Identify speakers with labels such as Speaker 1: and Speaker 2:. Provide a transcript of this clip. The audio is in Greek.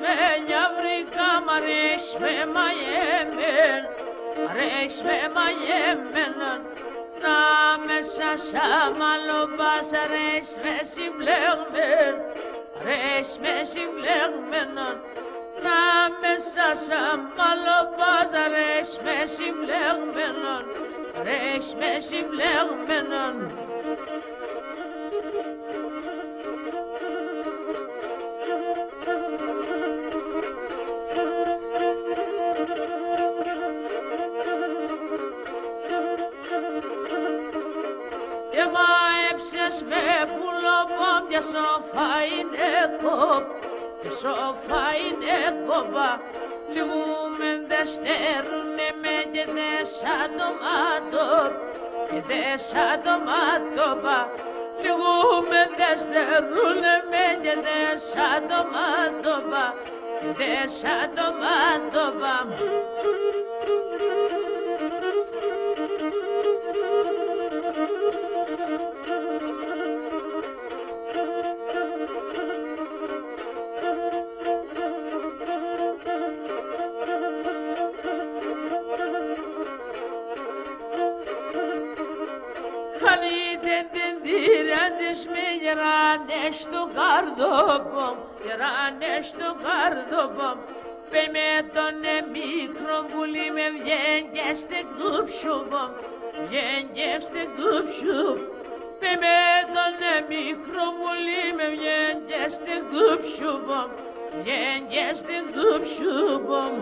Speaker 1: με νιαβρικά, μ' αρέσει με μαγεμέν, μ' αρέσει με μαγεμέν. Να μέσα σαν μαλλοπάς, αρέσει με συμπλεγμέν, αρέσει με συμπλεγμέν. Να μέσα σαν μαλλοπάς, αρέσει με συμπλεγμέν, αρέσει με συμπλεγμέν. Και μαέψες με πουλοπόμ και σοφά είναι κόπ, και σοφά είναι κόπα. Λιγούμεν δε στερούνε με και δε σαν το μάτω, και δε σαν το μάτωπα. Λιγούμεν δε στερούνε με και δε σαν το μάτωπα, και δε σαν το μάτωπα. Με γεράνε στο καρδόπομ, γεράνε στο καρδόπομ. Παι με τον μικρό βουλή με βγαίνει και στην κούψουμομ, βγαίνει και στην κούψουμ. Παι με τον μικρό βουλή με βγαίνει και στην κούψουμομ, βγαίνει και στην κούψουμομ.